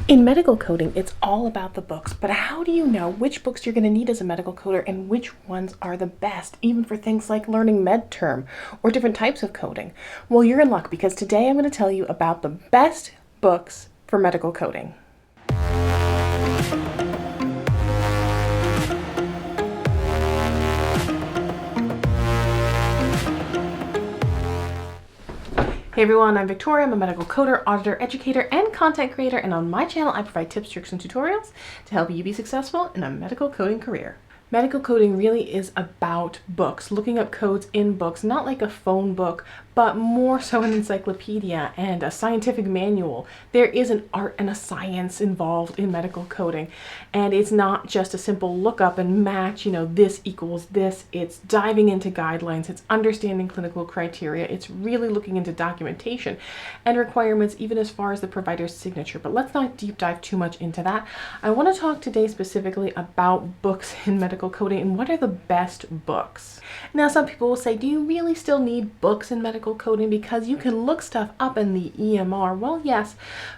In medical coding, it's all about the books, but how do you know which books you're going to need as a medical coder and which ones are the best, even for things like learning MedTerm or different types of coding? Well, you're in luck because today I'm going to tell you about the best books for medical coding. Hey everyone, I'm Victoria. I'm a medical coder, auditor, educator, and content creator, and on my channel I provide tips, tricks, and tutorials to help you be successful in a medical coding career. Medical coding really is about books, looking up codes in books, not like a phone book, but more so an encyclopedia and a scientific manual. There is an art and a science involved in medical coding, and it's not just a simple look up and match, this equals this. It's diving into guidelines, it's understanding clinical criteria, it's really looking into documentation and requirements, even as far as the provider's signature. But let's not deep dive too much into that. I want to talk today specifically about books in medical coding and what are the best books. Now, some people will say, do you really still need books in medical coding because you can look stuff up in the EMR? Well, yes,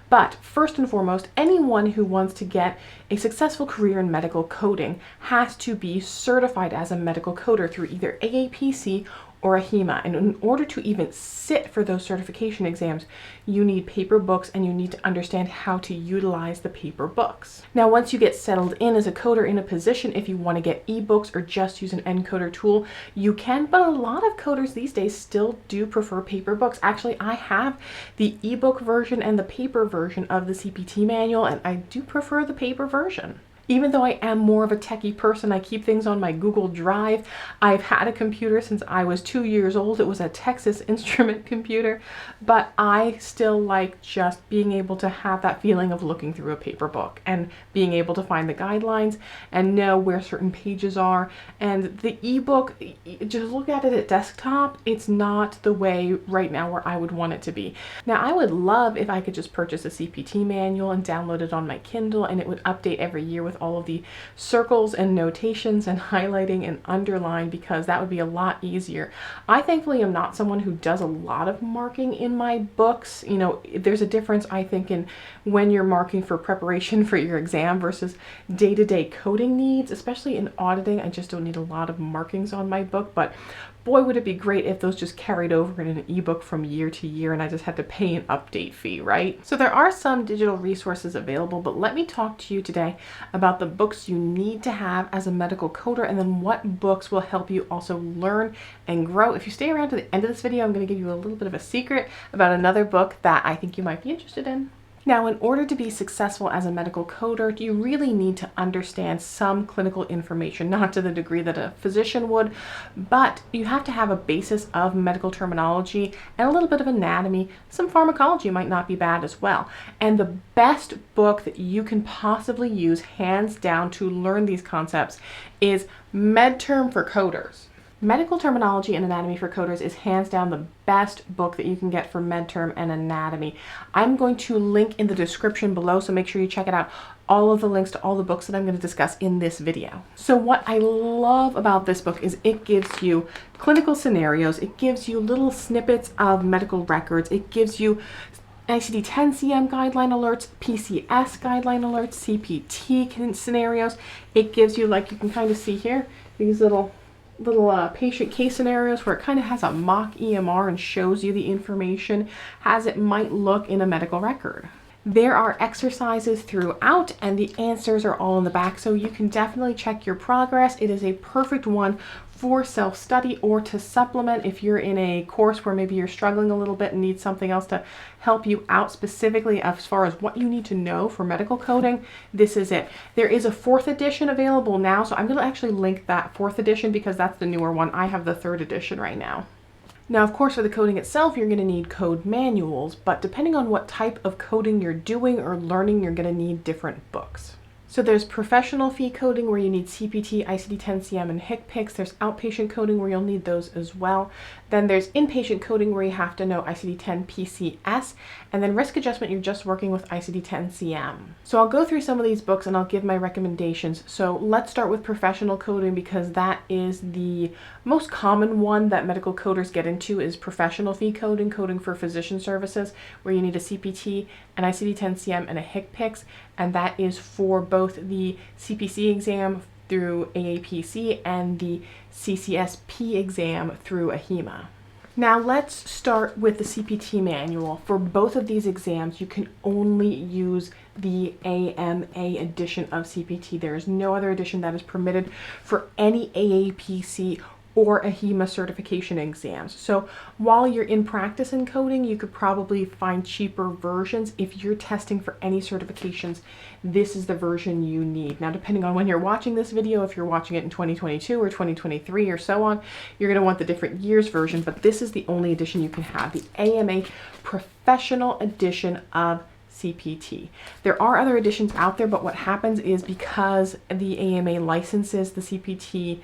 but first and foremost, anyone who wants to get a successful career in medical coding has to be certified as a medical coder through either AAPC or a HEMA. And in order to even sit for those certification exams, you need paper books and you need to understand how to utilize the paper books. Now, once you get settled in as a coder in a position, if you want to get ebooks or just use an encoder tool, you can, but a lot of coders these days still do prefer paper books. Actually, I have the ebook version and the paper version of the CPT manual, and I do prefer the paper version. Even though I am more of a techie person, I keep things on my Google Drive. I've had a computer since I was 2 years old. It was a Texas Instrument computer, but I still like just being able to have that feeling of looking through a paper book and being able to find the guidelines and know where certain pages are. And the ebook, just look at it at desktop, it's not the way right now where I would want it to be. Now, I would love if I could just purchase a CPT manual and download it on my Kindle, and it would update every year with all of the circles and notations and highlighting and underline, because that would be a lot easier. I thankfully am not someone who does a lot of marking in my books. There's a difference, I think, in when you're marking for preparation for your exam versus day-to-day coding needs, especially in auditing. I just don't need a lot of markings on my book, but boy, would it be great if those just carried over in an ebook from year to year and I just had to pay an update fee, right? So there are some digital resources available, but let me talk to you today about the books you need to have as a medical coder, and then what books will help you also learn and grow. If you stay around to the end of this video, I'm going to give you a little bit of a secret about another book that I think you might be interested in. Now, in order to be successful as a medical coder, you really need to understand some clinical information, not to the degree that a physician would, but you have to have a basis of medical terminology and a little bit of anatomy. Some pharmacology might not be bad as well. And the best book that you can possibly use, hands down, to learn these concepts is MedTerm for Coders. Medical Terminology and Anatomy for Coders is hands down the best book that you can get for MedTerm and anatomy. I'm going to link in the description below, so make sure you check it out. All of the links to all the books that I'm going to discuss in this video. So what I love about this book is it gives you clinical scenarios, it gives you little snippets of medical records, it gives you ICD-10-CM guideline alerts, PCS guideline alerts, CPT scenarios. It gives you, like you can kind of see here, these little patient case scenarios where it kind of has a mock EMR and shows you the information as it might look in a medical record. There are exercises throughout and the answers are all in the back, so you can definitely check your progress. It is a perfect one for self-study or to supplement if you're in a course where maybe you're struggling a little bit and need something else to help you out specifically as far as what you need to know for medical coding. This is it. There is a 4th edition available now, so I'm going to actually link that 4th edition because that's the newer one. I have the 3rd edition right now. Now, of course, for the coding itself, you're going to need code manuals, but depending on what type of coding you're doing or learning, you're going to need different books. So there's professional fee coding where you need CPT, ICD-10-CM, and HCPCS. There's outpatient coding where you'll need those as well. Then there's inpatient coding where you have to know ICD-10 PCS. And then risk adjustment, you're just working with ICD-10-CM. So I'll go through some of these books and I'll give my recommendations. So let's start with professional coding because that is the most common one that medical coders get into is professional fee coding, coding for physician services, where you need a CPT, an ICD-10-CM, and a HCPCS. And that is for both the CPC exam through AAPC and the CCSP exam through AHIMA. Now let's start with the CPT manual. For both of these exams, you can only use the AMA edition of CPT. There is no other edition that is permitted for any AAPC or AHIMA certification exams. So while you're in practice in coding, you could probably find cheaper versions. If you're testing for any certifications, this is the version you need. Now, depending on when you're watching this video, if you're watching it in 2022 or 2023 or so on, you're gonna want the different years version, but this is the only edition you can have, the AMA Professional Edition of CPT. There are other editions out there, but what happens is because the AMA licenses the CPT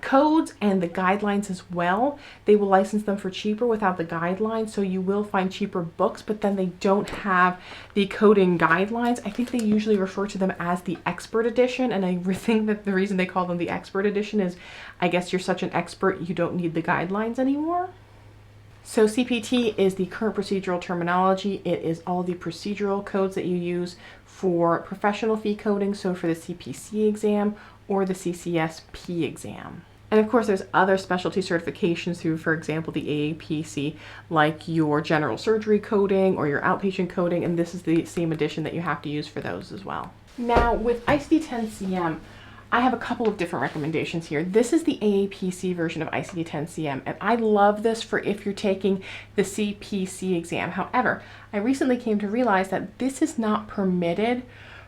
codes and the guidelines as well, they will license them for cheaper without the guidelines. So you will find cheaper books, but then they don't have the coding guidelines. I think they usually refer to them as the expert edition. And I think that the reason they call them the expert edition is, I guess you're such an expert, you don't need the guidelines anymore. So CPT is the current procedural terminology. It is all the procedural codes that you use for professional fee coding, so for the CPC exam or the CCSP exam. And of course, there's other specialty certifications through, for example, the AAPC, like your general surgery coding or your outpatient coding, and this is the same edition that you have to use for those as well. Now, with ICD-10-CM, I have a couple of different recommendations here. This is the AAPC version of ICD-10-CM, and I love this for if you're taking the CPC exam. However, I recently came to realize that this is not permitted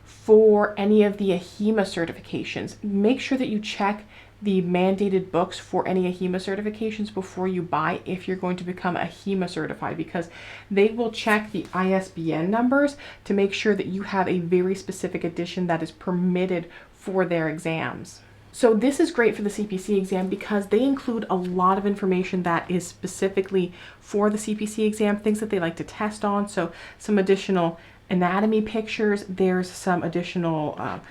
for any of the AHIMA certifications. Make sure that you check the mandated books for any AHIMA certifications before you buy if you're going to become AHIMA certified, because they will check the ISBN numbers to make sure that you have a very specific edition that is permitted for their exams. So this is great for the CPC exam because they include a lot of information that is specifically for the CPC exam, things that they like to test on. So some additional anatomy pictures, there's some additional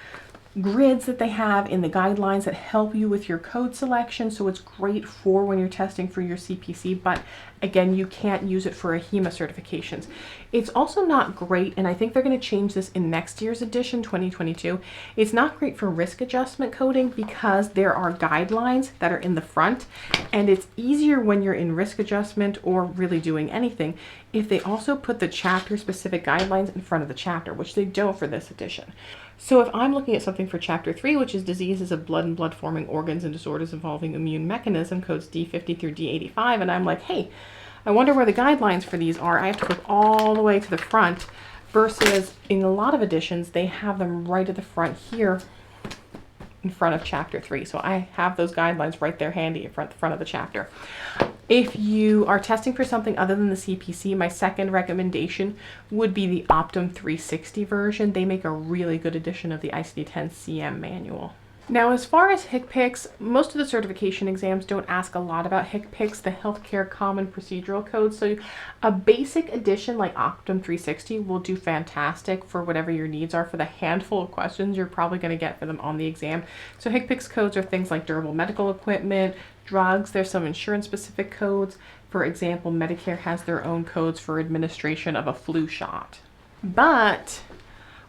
grids that they have in the guidelines that help you with your code selection. So it's great for when you're testing for your CPC, but again, you can't use it for AHIMA certifications. It's also not great, and I think they're going to change this in next year's edition, 2022. It's not great for risk adjustment coding because there are guidelines that are in the front, and it's easier when you're in risk adjustment or really doing anything if they also put the chapter specific guidelines in front of the chapter, which they don't for this edition. So if I'm looking at something for Chapter 3, which is diseases of blood and blood-forming organs and disorders involving immune mechanism, codes D50 through D85, and I'm like, hey, I wonder where the guidelines for these are. I have to look all the way to the front, versus in a lot of editions, they have them right at the front here in front of Chapter 3. So I have those guidelines right there handy in front of the chapter. If you are testing for something other than the CPC, my second recommendation would be the Optum 360 version. They make a really good edition of the ICD-10-CM manual. Now, as far as HCPCS, most of the certification exams don't ask a lot about HCPCS, the Healthcare Common Procedural Code. So a basic edition like Optum 360 will do fantastic for whatever your needs are for the handful of questions you're probably going to get for them on the exam. So HCPCS codes are things like durable medical equipment, drugs. There's some insurance-specific codes. For example, Medicare has their own codes for administration of a flu shot. But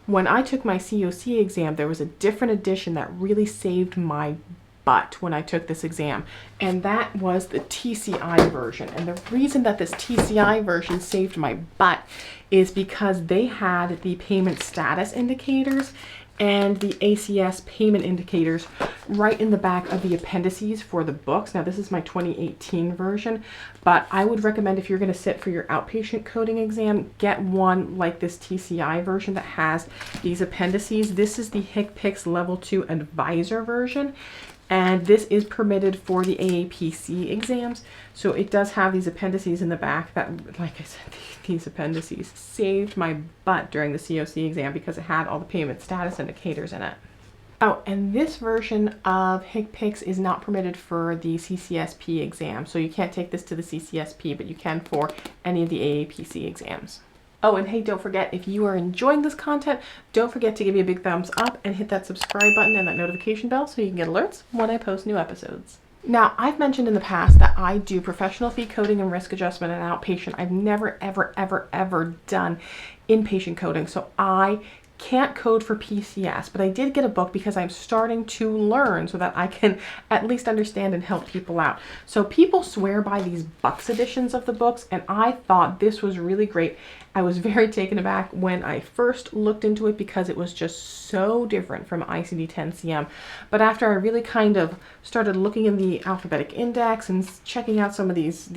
when I took my COC exam, there was a different edition that really saved my butt when I took this exam, and that was the TCI version. And the reason that this TCI version saved my butt is because they had the payment status indicators and the ACS payment indicators right in the back of the appendices for the books. Now, this is my 2018 version, but I would recommend if you're going to sit for your outpatient coding exam, get one like this TCI version that has these appendices. This is the HCPCS Level 2 Advisor version. And this is permitted for the AAPC exams. So it does have these appendices in the back that, like I said, these appendices saved my butt during the COC exam because it had all the payment status indicators in it. Oh, and this version of HCPCS is not permitted for the CCSP exam. So you can't take this to the CCSP, but you can for any of the AAPC exams. Oh, and hey, don't forget, if you are enjoying this content, don't forget to give me a big thumbs up and hit that subscribe button and that notification bell so you can get alerts when I post new episodes. Now, I've mentioned in the past that I do professional fee coding and risk adjustment and outpatient. I've never, ever done inpatient coding. So I can't code for PCS, but I did get a book because I'm starting to learn so that I can at least understand and help people out. So people swear by these Bucks editions of the books, and I thought this was really great. I was very taken aback when I first looked into it because it was just so different from ICD-10-CM. But after I really kind of started looking in the alphabetic index and checking out some of these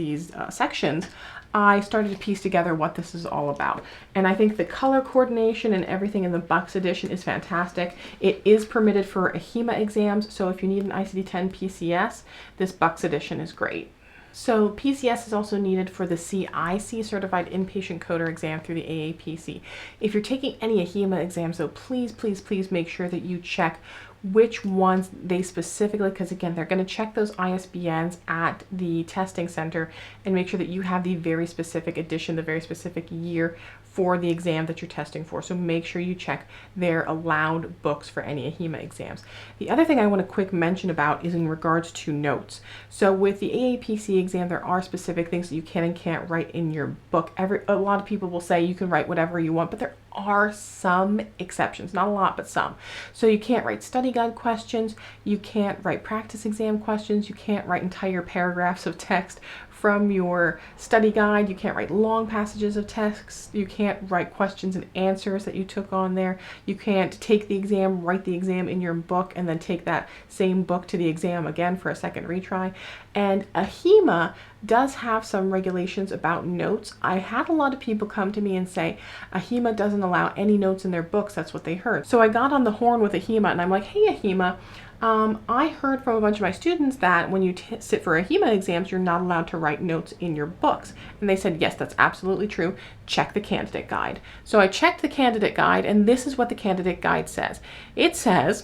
sections, I started to piece together what this is all about. And I think the color coordination and everything in the Bucks edition is fantastic. It is permitted for AHIMA exams, so if you need an ICD-10 PCS, this Bucks edition is great. So PCS is also needed for the CIC Certified Inpatient Coder exam through the AAPC. If you're taking any AHIMA exams, though, please make sure that you check which ones they specifically, because again, they're going to check those ISBNs at the testing center and make sure that you have the very specific edition, the very specific year for the exam that you're testing for. So make sure you check their allowed books for any AHIMA exams. The other thing I want to quick mention about is in regards to notes. So with the AAPC exam, there are specific things that you can and can't write in your book. A lot of people will say you can write whatever you want, but there are some exceptions, not a lot, but some. So you can't write study guide questions, you can't write practice exam questions, you can't write entire paragraphs of text from your study guide, you can't write long passages of text, you can't write questions and answers that you took on there, you can't take the exam, write the exam in your book, and then take that same book to the exam again for a second retry. And AHIMA does have some regulations about notes. I had a lot of people come to me and say AHIMA doesn't allow any notes in their books. That's what they heard. So I got on the horn with AHIMA and I'm like, hey AHIMA, I heard from a bunch of my students that when you sit for AHIMA exams, you're not allowed to write notes in your books. And they said, yes, that's absolutely true. Check the candidate guide. So I checked the candidate guide, and this is what the candidate guide says. It says,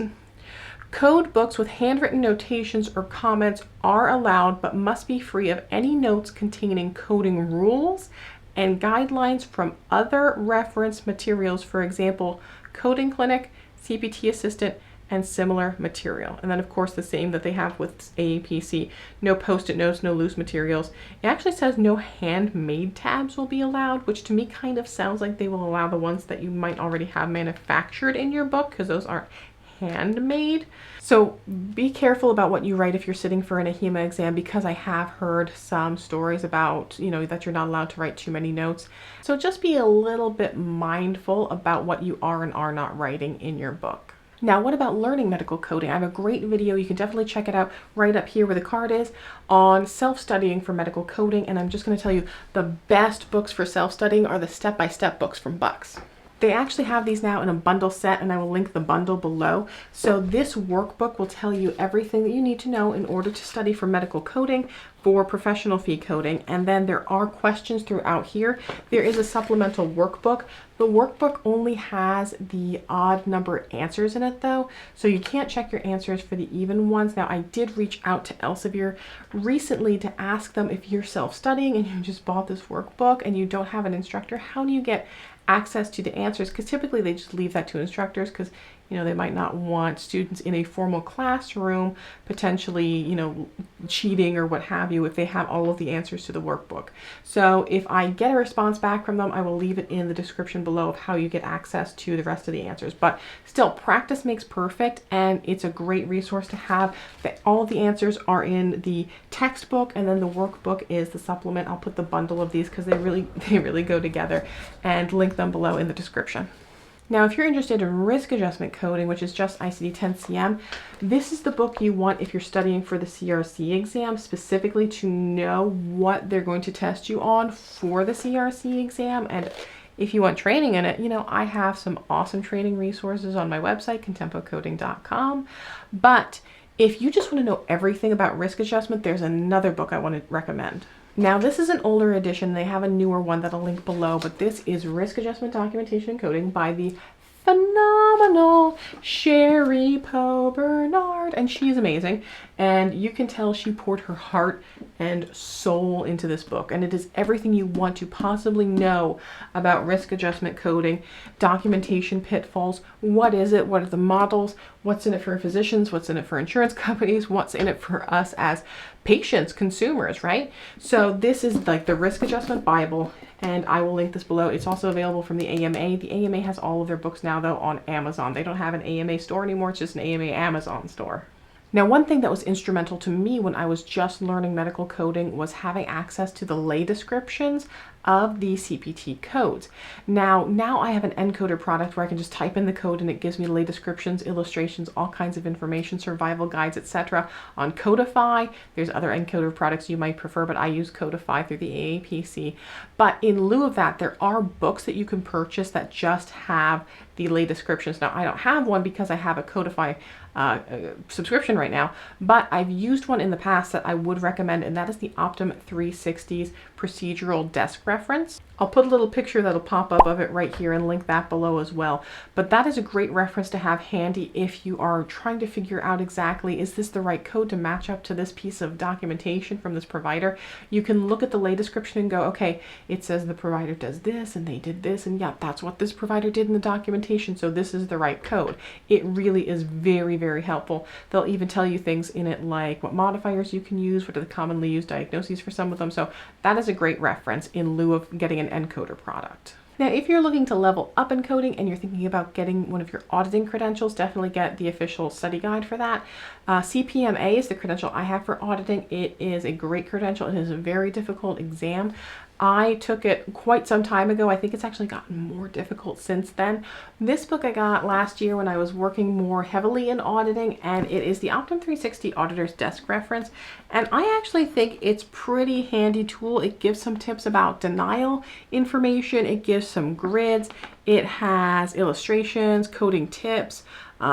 code books with handwritten notations or comments are allowed, but must be free of any notes containing coding rules and guidelines from other reference materials, for example, Coding Clinic, CPT Assistant, and similar material. And then of course the same that they have with AAPC, no post-it notes, no loose materials. It actually says no handmade tabs will be allowed, which to me kind of sounds like they will allow the ones that you might already have manufactured in your book, because those aren't handmade. So be careful about what you write if you're sitting for an AHIMA exam, because I have heard some stories about, that you're not allowed to write too many notes. So just be a little bit mindful about what you are and are not writing in your book. Now, what about learning medical coding? I have a great video. You can definitely check it out right up here where the card is on self-studying for medical coding. And I'm just going to tell you the best books for self-studying are the step-by-step books from Bucks. They actually have these now in a bundle set, and I will link the bundle below. So this workbook will tell you everything that you need to know in order to study for medical coding, for professional fee coding, and then there are questions throughout here. There is a supplemental workbook. The workbook only has the odd number answers in it though, so you can't check your answers for the even ones. Now, I did reach out to Elsevier recently to ask them, if you're self-studying and you just bought this workbook and you don't have an instructor, how do you get access to the answers? Because typically they just leave that to instructors, because they might not want students in a formal classroom potentially cheating or what have you if they have all of the answers to the workbook. So if I get a response back from them, I will leave it in the description below of how you get access to the rest of the answers. But still, practice makes perfect, and it's a great resource to have. All of the answers are in the textbook, and then the workbook is the supplement. I'll put the bundle of these because they really go together, and link them below in the description. Now, if you're interested in risk adjustment coding, which is just ICD-10-CM, this is the book you want if you're studying for the CRC exam, specifically to know what they're going to test you on for the CRC exam. And if you want training in it, I have some awesome training resources on my website, contempocoding.com. But If you just want to know everything about risk adjustment, there's another book I want to recommend. Now, this is an older edition. They have a newer one that I'll link below, but this is Risk Adjustment Documentation and Coding by the phenomenal Sherry Poe Bernard, and she's amazing, and you can tell she poured her heart and soul into this book, and it is everything you want to possibly know about risk adjustment coding, documentation pitfalls, what is it, what are the models, what's in it for physicians, what's in it for insurance companies, what's in it for us as patients, consumers, right? So this is like the risk adjustment Bible, and I will link this below. It's also available from the AMA. The AMA has all of their books now, though, on Amazon. They don't have an AMA store anymore. It's just an AMA Amazon store. Now, one thing that was instrumental to me when I was just learning medical coding was having access to the lay descriptions of the CPT codes. Now I have an encoder product where I can just type in the code and it gives me lay descriptions, illustrations, all kinds of information, survival guides, etc. on Codify. There's other encoder products you might prefer, but I use Codify through the AAPC. But in lieu of that, there are books that you can purchase that just have the lay descriptions. Now, I don't have one because I have a Codify subscription right now, but I've used one in the past that I would recommend, and that is the Optum 360's procedural desk reference. I'll put a little picture that'll pop up of it right here and link that below as well. But that is a great reference to have handy if you are trying to figure out exactly, is this the right code to match up to this piece of documentation from this provider? You can look at the lay description and go, okay, it says the provider does this and they did this, and yeah, that's what this provider did in the documentation, so this is the right code. It really is very, very helpful. They'll even tell you things in it like what modifiers you can use, what are the commonly used diagnoses for some of them. So that is a great reference in lieu of getting an encoder product. Now, if you're looking to level up in coding and you're thinking about getting one of your auditing credentials, definitely get the official study guide for that. CPMA is the credential I have for auditing. It is a great credential. It is a very difficult exam. I took it quite some time ago. I think it's actually gotten more difficult since then. This book I got last year when I was working more heavily in auditing, and it is the Optum 360 Auditor's Desk Reference. And I actually think it's pretty handy tool. It gives some tips about denial information. It gives some grids. It has illustrations, coding tips,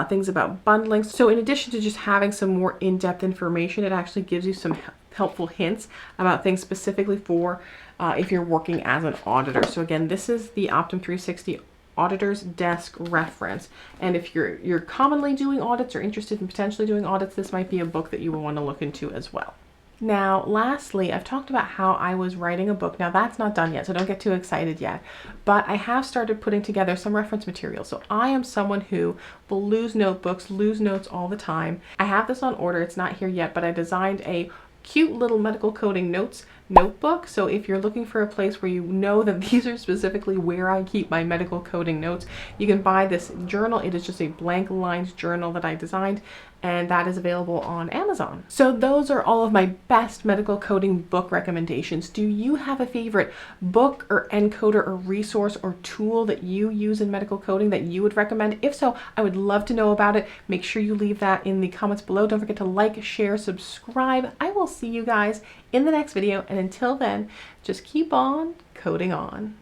things about bundling. So in addition to just having some more in-depth information, it actually gives you some helpful hints about things specifically for if you're working as an auditor. So again, this is the Optum 360 Auditor's Desk Reference. And if you're commonly doing audits or interested in potentially doing audits, this might be a book that you will want to look into as well. Now, lastly, I've talked about how I was writing a book. Now, that's not done yet, so don't get too excited yet. But I have started putting together some reference material. So I am someone who will lose notebooks, lose notes all the time. I have this on order. It's not here yet, but I designed a cute little medical coding notes notebook. So if you're looking for a place where you know that these are specifically where I keep my medical coding notes, you can buy this journal. It is just a blank lined journal that I designed, and that is available on Amazon. So those are all of my best medical coding book recommendations. Do you have a favorite book or encoder or resource or tool that you use in medical coding that you would recommend? If so, I would love to know about it. Make sure you leave that in the comments below. Don't forget to like, share, subscribe. I will see you guys in the next video, and until then, just keep on coding on.